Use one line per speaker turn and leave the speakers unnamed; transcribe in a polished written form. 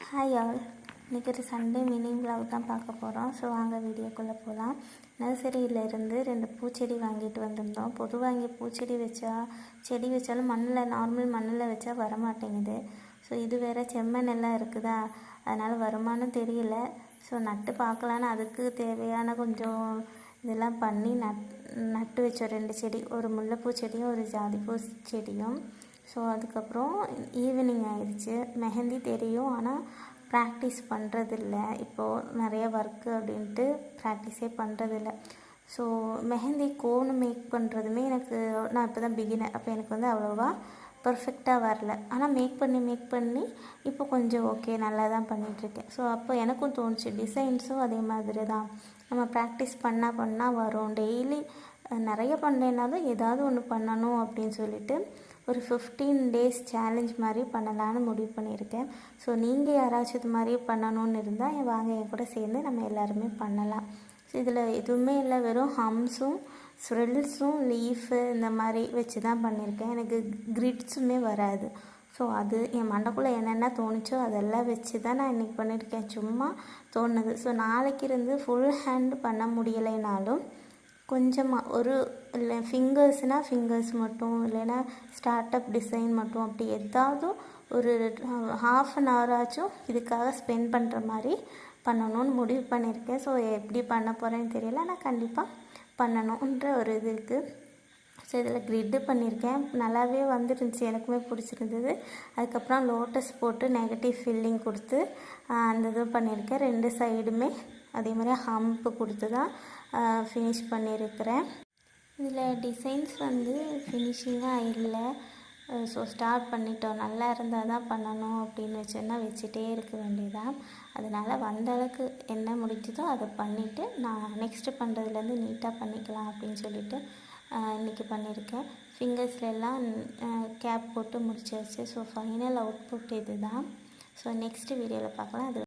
Hi all, இன்றைக்கி ஒரு Sunday meaning vlog தான் பார்க்க போகிறோம். ஸோ வாங்க வீடியோக்குள்ளே போகலாம். நர்சரியிலேருந்து 2 பூச்செடி வாங்கிட்டு வந்திருந்தோம். பொதுவாக இங்கே பூச்செடி செடி வச்சாலும் நார்மல் மண்ணில் வச்சா வரமாட்டேங்குது. ஸோ இது வேறு செம்மண் எல்லாம் இருக்குதா, அதனால் வருமானம் தெரியல. ஸோ நட்டு பார்க்கலான்னு அதுக்கு தேவையான கொஞ்சம் இதெல்லாம் பண்ணி நட்டு வச்சோம். 2 செடி, ஒரு முல்லைப்பூ செடியும் ஒரு ஜாதிப்பூ செடியும். ஸோ அதுக்கப்புறம் ஈவினிங் ஆயிடுச்சு. மெஹந்தி தெரியும், ஆனால் ப்ராக்டிஸ் பண்ணுறதில்ல. இப்போது நிறைய ஒர்க்கு அப்படின்ட்டு ப்ராக்டிஸே பண்ணுறதில்ல. ஸோ மெஹந்தி கோன் மேக் பண்ணுறதுமே நான் இப்போ தான் பிகினர். அப்போ எனக்கு அவ்வளோவா பர்ஃபெக்டாக வரல. ஆனால் மேக் பண்ணி இப்போ கொஞ்சம் ஓகே, நல்லா தான் பண்ணிகிட்ருக்கேன். ஸோ அப்போ எனக்கும் தோணுச்சு, டிசைன்ஸும் அதே மாதிரி தான். நம்ம ப்ராக்டிஸ் பண்ணால் வரும். டெய்லி நிறைய பண்ணலைனாலும் ஏதாவது ஒன்று பண்ணணும் அப்படின்னு சொல்லிட்டு ஒரு 15 days சேலஞ்ச் மாதிரி பண்ணலான்னு முடிவு பண்ணியிருக்கேன். ஸோ நீங்கள் யாராச்சும் இது மாதிரி பண்ணணுன்னு இருந்தால் வாங்க, என் கூட சேர்ந்து நம்ம எல்லாருமே பண்ணலாம். ஸோ இதில் எதுவுமே இல்லை, வெறும் ஹம்ஸும் ஃப்ரில்ஸும் லீஃபு இந்த மாதிரி வச்சு தான் பண்ணியிருக்கேன். எனக்கு கிரிட்ஸுமே வராது. ஸோ அது என் மண்டைக்குள்ளே என்னென்ன தோணுச்சோ அதெல்லாம் வச்சு தான் நான் இன்றைக்கி பண்ணியிருக்கேன். சும்மா தோணுது. ஸோ நாளைக்கு இருந்து ஃபுல் ஹேண்ட் பண்ண முடியலைனாலும் கொஞ்சமாக ஒரு இல்லை ஃபிங்கர்ஸ் மட்டும், இல்லைன்னா ஸ்டார்ட் அப் டிசைன் மட்டும், அப்படி ஏதாவது ஒரு ½ an hour ஆச்சும் இதுக்காக ஸ்பெண்ட் பண்ணுற மாதிரி பண்ணணும்னு முடிவு பண்ணியிருக்கேன். ஸோ எப்படி பண்ண போகிறேன்னு தெரியல, ஆனால் கண்டிப்பாக பண்ணணுன்ற ஒரு இது இருக்குது. ஸோ இதில் க்ரிட்டு பண்ணியிருக்கேன். நல்லாவே வந்துருந்துச்சு, எனக்குமே பிடிச்சிருந்தது. அதுக்கப்புறம் லோட்டஸ் போட்டு நெகட்டிவ் ஃபில்லிங் கொடுத்து அந்த இது பண்ணியிருக்கேன். 2 சைடுமே அதே மாதிரி ஹம்ப்பு கொடுத்து தான் ஃபினிஷ் பண்ணியிருக்கிறேன். இதில் டிசைன்ஸ் ஃபினிஷிங்காக இல்லை. ஸோ ஸ்டார்ட் பண்ணிட்டோம். நல்லா இருந்தால் தான் பண்ணணும் அப்படின்னு வச்சுட்டே இருக்க வேண்டியதான். அதனால் வந்த அளவுக்கு என்ன முடிஞ்சதோ அதை பண்ணிவிட்டு நான் நெக்ஸ்ட்டு பண்ணுறதுலேருந்து நீட்டாக பண்ணிக்கலாம் அப்படின்னு சொல்லிட்டு இன்றைக்கி பண்ணியிருக்கேன். ஃபிங்கர்ஸ்லாம் கேப் போட்டு முடிச்சாச்சு. ஸோ ஃபைனல் அவுட்புட் இது தான். ஸோ நெக்ஸ்ட்டு வீடியோவில் பார்க்கலாம். அது